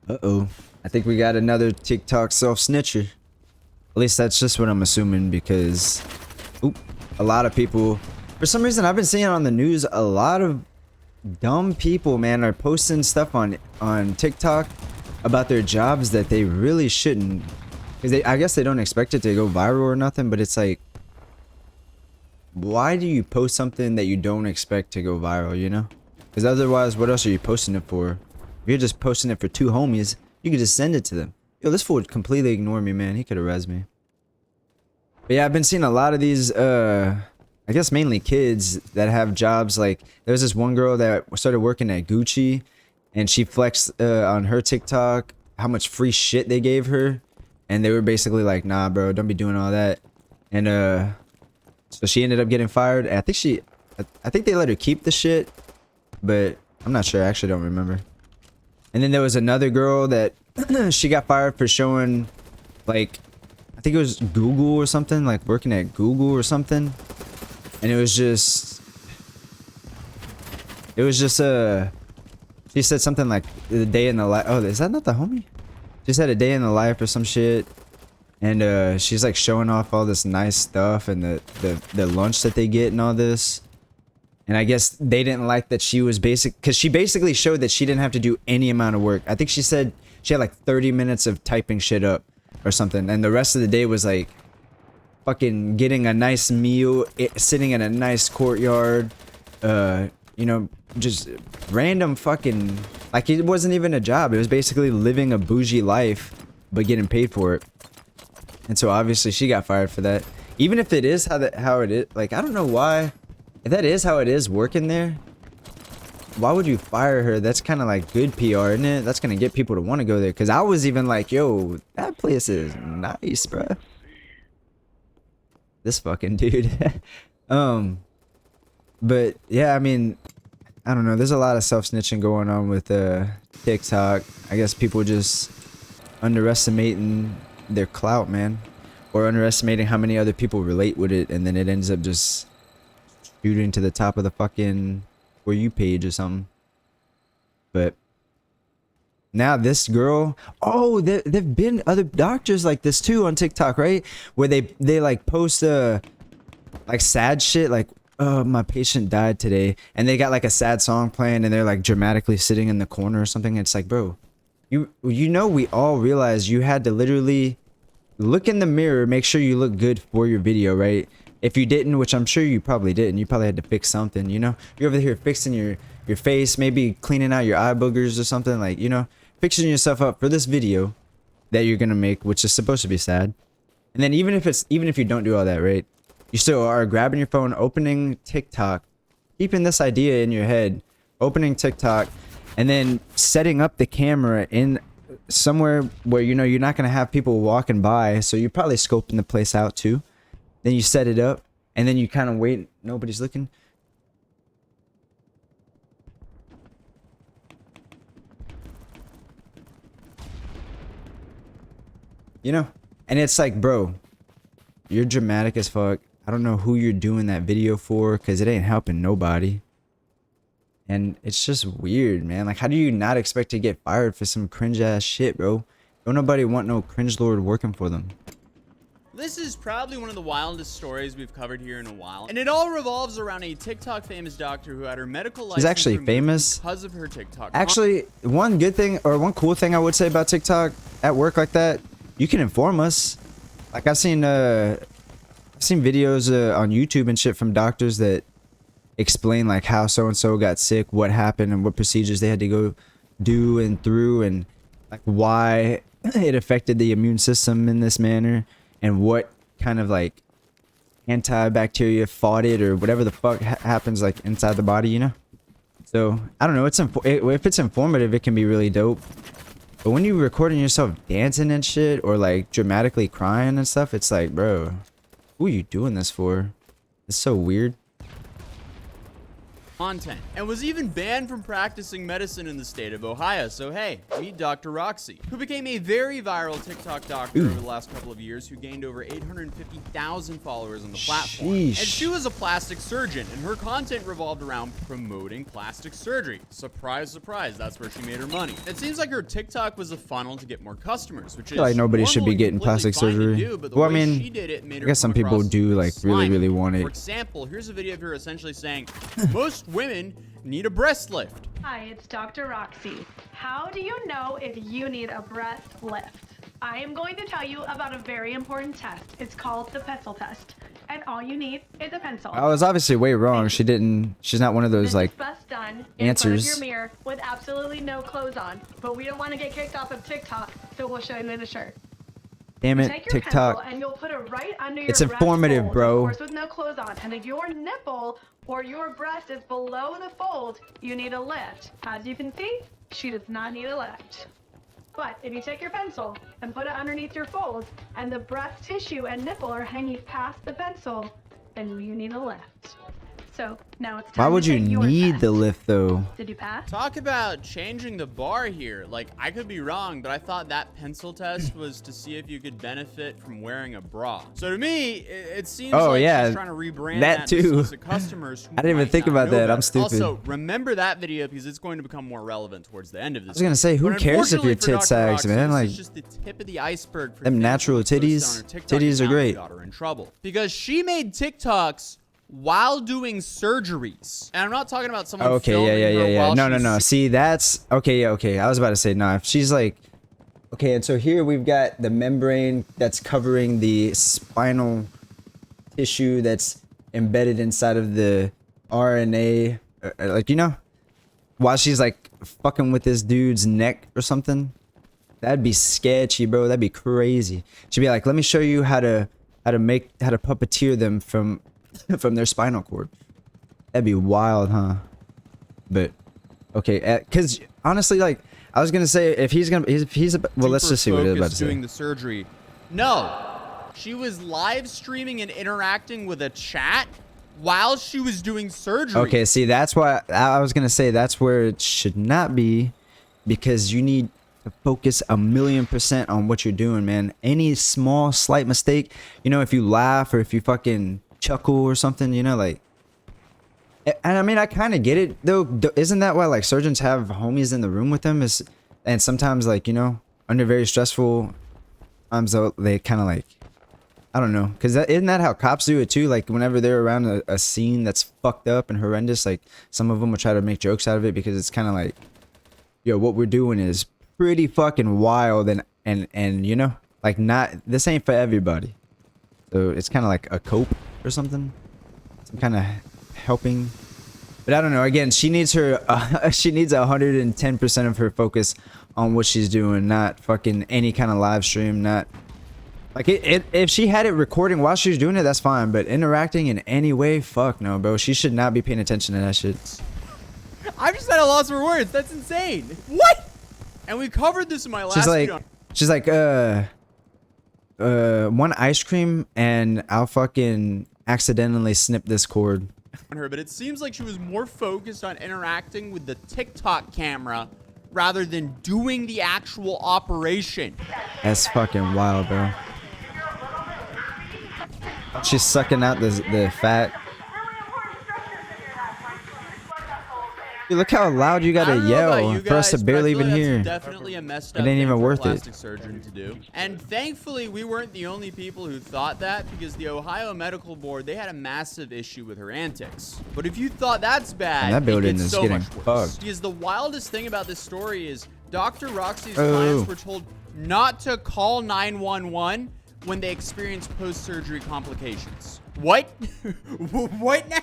Uh-oh. I think we got another TikTok self-snitcher. At least that's just what I'm assuming because oop, a lot of people, for some reason I've been seeing on the news a lot of dumb people, man, are posting stuff on TikTok about their jobs that they really shouldn't. Because I guess they don't expect it to go viral or nothing, but it's like, why do you post something that you don't expect to go viral, you know? Because otherwise, what else are you posting it for? If you're just posting it for two homies, you could just send it to them. Yo, this fool would completely ignore me, man. He could have rezzed me. But yeah, I've been seeing a lot of these, I guess mainly kids that have jobs. Like, there's this one girl that started working at Gucci, and she flexed on her TikTok how much free shit they gave her. And they were basically like, nah, bro, don't be doing all that. And, so she ended up getting fired. And I think they let her keep the shit, but I'm not sure. I actually don't remember. And then there was another girl that she got fired for showing, like, I think it was Google or something, like working at Google or something. And it was just she said something like the day in the life. Oh, is that not the homie? She said a day in the life or some shit. And she's like showing off all this nice stuff and the lunch that they get and all this. And I guess they didn't like that she was because she basically showed that she didn't have to do any amount of work. I think she said she had like 30 minutes of typing shit up or something. And the rest of the day was like fucking getting a nice meal, sitting in a nice courtyard, you know, just random fucking, like it wasn't even a job. It was basically living a bougie life, but getting paid for it. And so obviously she got fired for that. Even if it is how it is, like, I don't know why. If that is how it is working there, why would you fire her? That's kind of like good PR, isn't it? That's going to get people to want to go there. Because I was even like, yo, that place is nice, bruh. This fucking dude. But yeah, I mean, I don't know. There's a lot of self-snitching going on with TikTok. I guess people just underestimating their clout, man. Or underestimating how many other people relate with it. And then it ends up just shooting to the top of the fucking For You page or something. But now this girl, oh, there've been other doctors like this too on TikTok, right? Where they like post like sad shit, like, oh, my patient died today, and they got like a sad song playing and they're like dramatically sitting in the corner or something. It's like, bro, you know, we all realize you had to literally look in the mirror, make sure you look good for your video, right? If you didn't, which I'm sure you probably didn't, you probably had to fix something, you know? You're over here fixing your face, maybe cleaning out your eye boogers or something, like, you know, fixing yourself up for this video that you're gonna make, which is supposed to be sad. And then even if you don't do all that, right? You still are grabbing your phone, opening TikTok, keeping this idea in your head, opening TikTok, and then setting up the camera in somewhere where, you know, you're not gonna have people walking by, so you're probably scoping the place out too. Then you set it up, and then you kind of wait. Nobody's looking. You know? And it's like, bro, you're dramatic as fuck. I don't know who you're doing that video for, because it ain't helping nobody. And it's just weird, man. Like, how do you not expect to get fired for some cringe-ass shit, bro? Don't nobody want no cringe lord working for them. This is probably one of the wildest stories we've covered here in a while, and it all revolves around a TikTok famous doctor who had her medical license She's actually famous because of her TikTok. Actually, one good thing or one cool thing I would say about TikTok at work like that, you can inform us. Like I've seen videos on YouTube and shit from doctors that explain like how so and so got sick, what happened, and what procedures they had to go do and through, and like why it affected the immune system in this manner. And what kind of like antibacteria fought it or whatever the fuck happens like inside the body, you know? So I don't know. If it's informative, it can be really dope. But when you're recording yourself dancing and shit or like dramatically crying and stuff, it's like, bro, who are you doing this for? It's so weird. content and was even banned from practicing medicine in the state of Ohio. So hey, meet Dr. Roxy, who became a very viral TikTok doctor over the last couple of years, who gained over 850,000 followers on the platform. Sheesh. And she was a plastic surgeon, and her content revolved around promoting plastic surgery. Surprise, surprise, that's where she made her money. It seems like her TikTok was a funnel to get more customers, which is Like nobody should be normally getting completely plastic fine to surgery. do, but the Well, I way mean, she did it made I her guess some come people across do like really, slimy. really want For it. example, here's a video of her essentially saying, most women need a breast lift. Hi, it's Dr. Roxy. How do you know if you need a breast lift? I am going to tell you about a very important test. It's called the pencil test. And all you need is a pencil. I was obviously way wrong. She's not one of those This like is best done answers. in front of your mirror with absolutely no clothes on. But we don't want to get kicked off of TikTok, so we'll show you in a shirt. damn it, Take your TikTok. pencil and you'll put it right under your It's breast informative, fold, bro. Of course, with no clothes on. And if your nipple or your breast is below the fold, you need a lift. As you can see, she does not need a lift. But if you take your pencil and put it underneath your fold, and the breast tissue and nipple are hanging past the pencil, then you need a lift. So now it's time Why would to you take your need test. the lift though? Did you pass? Talk about changing the bar here. Like, I could be wrong, but I thought that pencil test was to see if you could benefit from wearing a bra. So to me, it seems Oh, like yeah, she's trying to rebrand that that too. to solicit customers who I didn't even might think not about know that. I'm better. stupid. Also, remember that video because it's going to become more relevant towards the end of this. I was gonna say, who But cares if your unfortunately for tit Dr. sags, Roxy, man? this Like, is just the tip of the iceberg for them things natural that she posted titties- on her TikTok titties are account great. that got her in trouble because she made TikToks while doing surgeries. And I'm not talking about someone okay, filming her yeah. while No. she's See, that's okay. Yeah, okay. I was about to say, nah. If she's like, okay, and so here we've got the membrane that's covering the spinal tissue that's embedded inside of the RNA, like, you know, while she's like fucking with this dude's neck or something. That'd be sketchy, bro. That'd be crazy. She'd be like, let me show you how to puppeteer them from their spinal cord. That'd be wild, huh? But okay, because honestly, like, I was gonna say, if he's well, let's just see what he's about to say. doing the surgery. No, she was live streaming and interacting with a chat while she was doing surgery. Okay, see, that's why I was gonna say that's where it should not be, because you need to focus 1,000,000% on what you're doing, man. Any small, slight mistake, you know, if you laugh or if you fucking chuckle or something, you know, like. And I mean, I kind of get it though. Isn't that why like surgeons have homies in the room with them? And sometimes, like, you know, under very stressful times, they kind of like, I don't know, because isn't that how cops do it too? Like whenever they're around a scene that's fucked up and horrendous, like some of them will try to make jokes out of it because it's kind of like, yo, what we're doing is pretty fucking wild and you know, like, not, this ain't for everybody. So it's kind of like a cope or something, some kind of helping. But I don't know, again, she needs her she needs 110% of her focus on what she's doing, not fucking any kind of live stream. Not like if she had it recording while she was doing it, that's fine, but interacting in any way, fuck no, bro. She should not be paying attention to that shit. I'm just at a loss for words. That's insane. What? And we covered this in my last video. She's like, one ice cream and I'll fucking accidentally snip this cord. On her, but it seems like she was more focused on interacting with the TikTok camera rather than doing the actual operation. That's fucking wild, bro. She's sucking out the fat. Dude, look how loud you I gotta don't know about yell you for us guys, to but I barely feel even like that's hear. Definitely a messed It up ain't thing even for a worth it. plastic surgeon to do. And thankfully, we weren't the only people who thought that, because the Ohio Medical Board, they had a massive issue with her antics. But if you thought that's bad, And that building it gets is so getting much worse. fucked. Because the wildest thing about this story is Dr. Roxy's Oh. clients were told not to call 911 when they experience post-surgery complications. What? What now?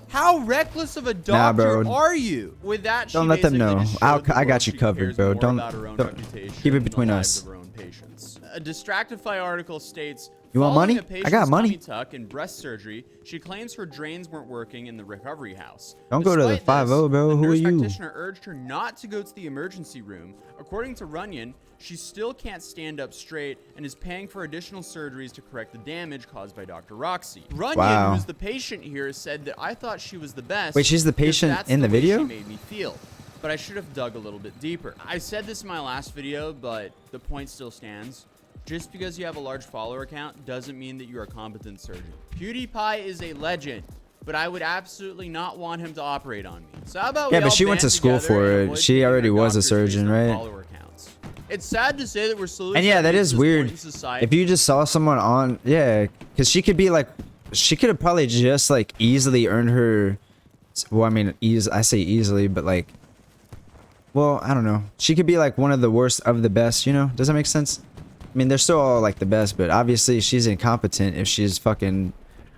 How reckless of a doctor bro. are you? With that, she Don't let them basically know. just showed the I got world you she covered, cares bro. more Don't- about her own don't- reputation keep it than the between lives us. of her own patients. A Distractify article states, You want following money? a I patient's got money. tummy tuck and breast surgery, she claims her drains weren't working in the recovery house. Don't go to the Despite 5-0, bro. the Who are nurse you? practitioner urged her not to go to the emergency room. According to Runyon, she still can't stand up straight and is paying for additional surgeries to correct the damage caused by Dr. Roxy. Runyon, Wow. who's the patient here, said that I thought she was the best. Wait, she's the because patient that's in the way video? She made me feel. But I should have dug a little bit deeper. I said this in my last video, but the point still stands. Just because you have a large follower count doesn't mean that you're a competent surgeon. PewDiePie is a legend, but I would absolutely not want him to operate on me. So how about Yeah, we but all she went to band school together for and it. avoid She picking already our was a doctors based surgeon, on right? follower counts. It's sad to say that we're slowly And yeah, that starting to is reach this point weird. in society. If you just saw someone on, yeah, because she could be like, she could have probably just like easily earned her. Well, I mean, I say easily, but like, well, I don't know. She could be like one of the worst of the best. You know? Does that make sense? I mean, they're still all like the best, but obviously she's incompetent if she's fucking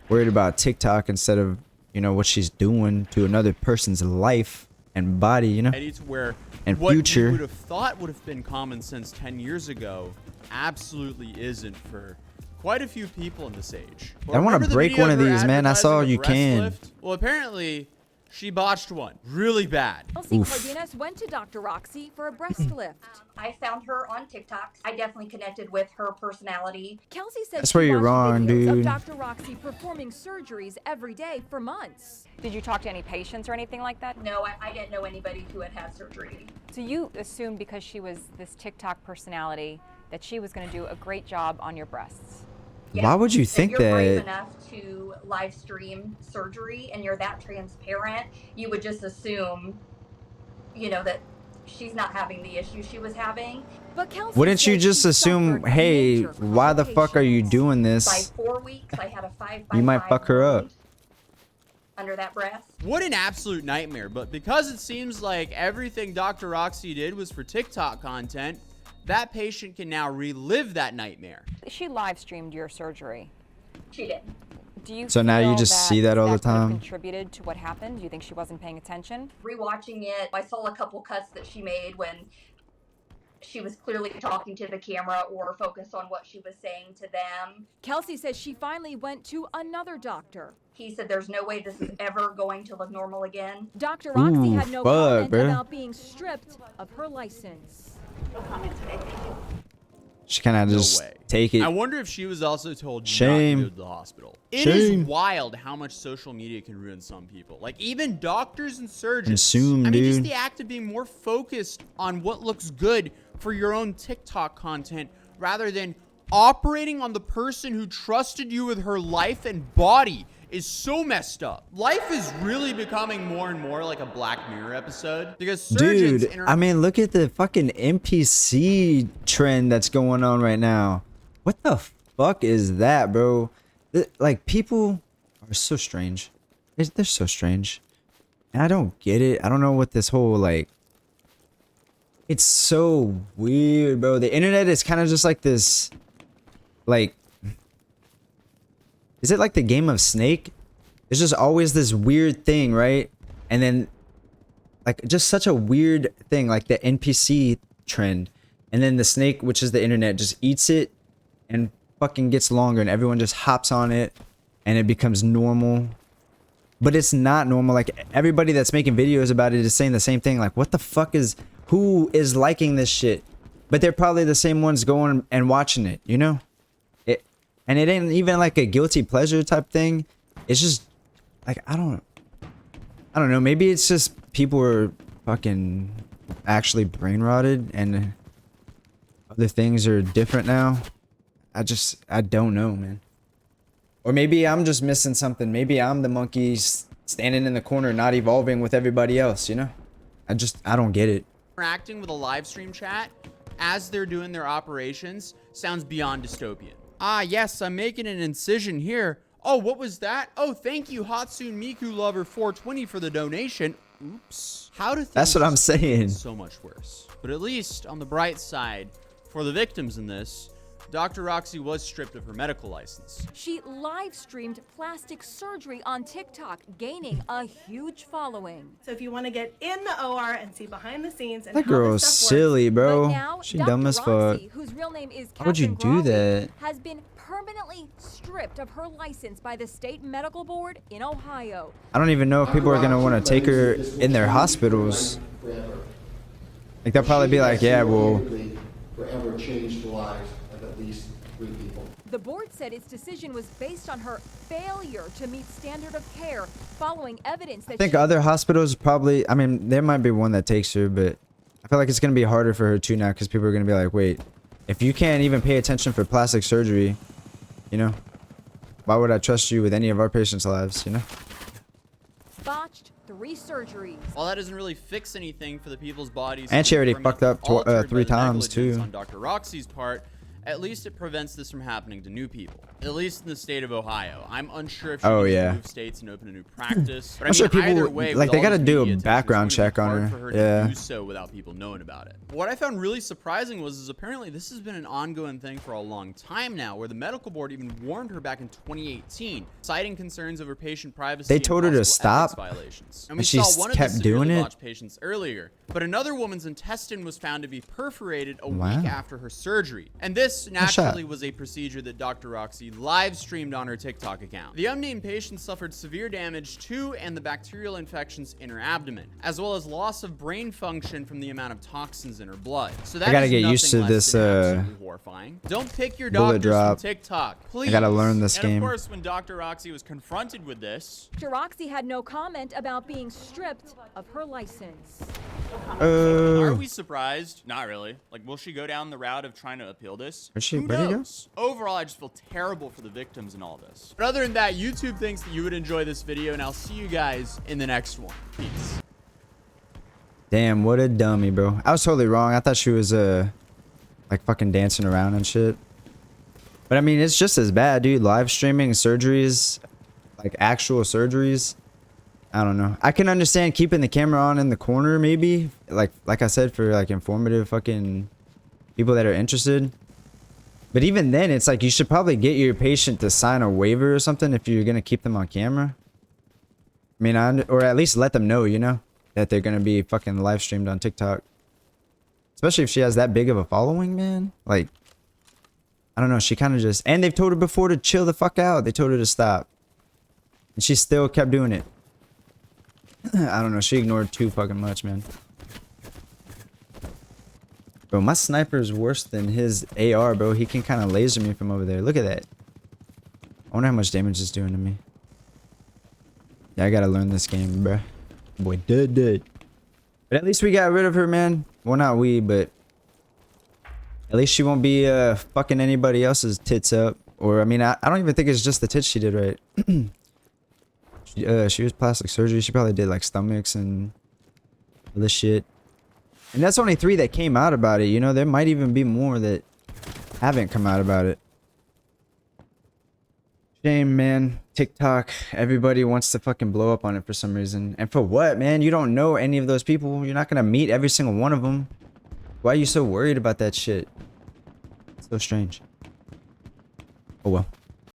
worried about TikTok instead of, you know, what she's doing to another person's life and body. You know? To where And what future. you would have thought would have been common sense 10 years ago absolutely isn't for quite a few people in this age. I wanna Remember the break video one of her these, man. I saw advertising a you breast can. lift? Well, apparently she botched one really bad. Kelsey Oof. Cardenas went to Dr. Roxy for a breast lift. I found her on TikTok. I definitely connected with her personality. Kelsey said That's she where you're watched wrong, videos dude. of Dr. Roxy performing surgeries every day for months. Did you talk to any patients or anything like that? No, I didn't know anybody who had had surgery. So you assumed because she was this TikTok personality that she was going to do a great job on your breasts. Why would you If think you're brave that? enough to live stream surgery and you're that transparent, you would just assume, you know, that she's not having the issue she was having. But Kelsey Wouldn't you said just she assume, suffered hey, major why the fuck are you complications. doing By this? 4 weeks, I had a 5x5 You might fuck her up. wound under that breast. What an absolute nightmare. But because it seems like everything Dr. Roxy did was for TikTok content, that patient can now relive that nightmare. She live streamed your surgery. She did. Do you So now you feel just see that all the could have time? contributed to what happened? Do you think she wasn't paying attention? Rewatching it, I saw a couple cuts that she made when she was clearly talking to the camera or focused on what she was saying to them. Kelsey says she finally went to another doctor. He said there's no way this is ever going to look normal again. Dr. Roxy Ooh, had no fuck, comment bruh. about being stripped of her license. She kind of just way. take it. I wonder if she was also told Shame. not to go to the hospital. It is Shame. wild how much social media can ruin some people. Like even doctors and surgeons. Consume, I mean, just dude. the act of being more focused on what looks good for your own TikTok content rather than operating on the person who trusted you with her life and body is so messed up. Life is really becoming more and more like a Black Mirror episode because surgeons Dude, I mean, look at the fucking NPC trend that's going on right now. What the fuck is that, bro? Like, people are so strange. They're so strange. And I don't get it. I don't know what this whole, like... It's so weird, bro. The internet is kind of just like this... Like... Is it like the game of Snake? There's just always this weird thing, right? And then... Like, just such a weird thing, like the NPC trend. And then the snake, which is the internet, just eats it and fucking gets longer and everyone just hops on it and it becomes normal. But it's not normal. Like, everybody that's making videos about it is saying the same thing. Like, what the fuck is... Who is liking this shit? But they're probably the same ones going and watching it, you know? And it ain't even like a guilty pleasure type thing. It's just... Like, I don't know. Maybe it's just people are fucking actually brain rotted and other things are different now. I don't know, man. Or maybe I'm just missing something. Maybe I'm the monkey standing in the corner not evolving with everybody else, you know? I don't get it. interacting with a live stream chat as they're doing their operations sounds beyond dystopian. Ah, yes, I'm making an incision here. Oh, what was that? Oh, thank you, Hatsune Miku Lover 420 for the donation. Oops. How do things That's what I'm saying. get so much worse? But at least on the bright side, for the victims in this, Dr. Roxy was stripped of her medical license. She live streamed plastic surgery on TikTok, gaining a huge following. So if you want to get in the OR and see behind the scenes and That how girl's this stuff silly, works, bro. But now, She Dr. dumb as fuck. Roxy, whose real name is Why would you Catherine do Grawley, that? has been permanently stripped of her license by the state medical board in Ohio. I don't even know if people are gonna want to take her in their hospitals. Like they'll probably be like, yeah, well, forever changed the lives of at least 3 people. The board said its decision was based on her failure to meet standard of care following evidence that I think she other hospitals probably, I mean, there might be one that takes her, but I feel like it's gonna be harder for her too now because people are gonna be like, wait, if you can't even pay attention for plastic surgery, you know, why would I trust you with any of our patients' lives, you know? botched 3 surgeries. While that doesn't really fix anything for the people's bodies, And she already permanently fucked up altered 3 by the times, negligence too. On Dr. Roxy's part, at least it prevents this from happening to new people. At least in the state of Ohio. I'm unsure if she Oh, needs yeah. to move states and open a new practice. But I'm sure people either would- way, like, with they all gotta this do a media attention, background it's gonna check be on hard her. for her Yeah. to do so without people knowing about it. What I found really surprising was apparently this has been an ongoing thing for a long time now, where the medical board even warned her back in 2018, citing concerns over patient privacy. They and told her to possible ethics stop, violations. and we she saw one of kept the doing severely it? botched patients earlier, but another woman's intestine was found to be perforated a Wow. week after her surgery. And this naturally was a procedure that Dr. Roxy live streamed on her TikTok account. The unnamed patient suffered severe damage to and the bacterial infections in her abdomen, as well as loss of brain function from the amount of toxins in her blood. So that gotta is get nothing used to less this, than absolutely horrifying. Don't pick your bullet doctors drop. from TikTok, please. gotta learn this and game. of course, when Dr. Roxy was confronted with this, Dr. Roxy had no comment about being stripped of her license. are we surprised? Not really. Like, will she go down the route of trying to appeal this? Where'd she- Who where'd he go? knows? Overall, I just feel terrible for the victims in all this. But other than that, YouTube thinks that you would enjoy this video, and I'll see you guys in the next one. Peace. Damn, what a dummy, bro. I was totally wrong. I thought she was like fucking dancing around and shit. But I mean, it's just as bad, dude. Live streaming surgeries, like actual surgeries. I don't know. I can understand keeping the camera on in the corner, maybe. Like I said, for like informative fucking people that are interested. But even then, it's like you should probably get your patient to sign a waiver or something if you're gonna keep them on camera. I mean, or at least let them know, you know, that they're gonna be fucking live streamed on TikTok. Especially if she has that big of a following, man. Like, I don't know. She kind of just, and they've told her before to chill the fuck out. They told her to stop, and she still kept doing it. I don't know. She ignored too fucking much, man. Bro, my sniper is worse than his AR, bro. He can kind of laser me from over there. Look at that. I wonder how much damage it's doing to me. Yeah, I gotta learn this game, bro. Boy, dead. But at least we got rid of her, man. Well, not we, but at least she won't be fucking anybody else's tits up. Or, I mean, I don't even think it's just the tits she did right. She was plastic surgery. She probably did like stomachs and other shit. And that's only 3 that came out about it, you know? There might even be more that haven't come out about it. Shame, man. TikTok, everybody wants to fucking blow up on it for some reason. And for what, man? You don't know any of those people. You're not gonna meet every single one of them. Why are you so worried about that shit? So strange. Oh well.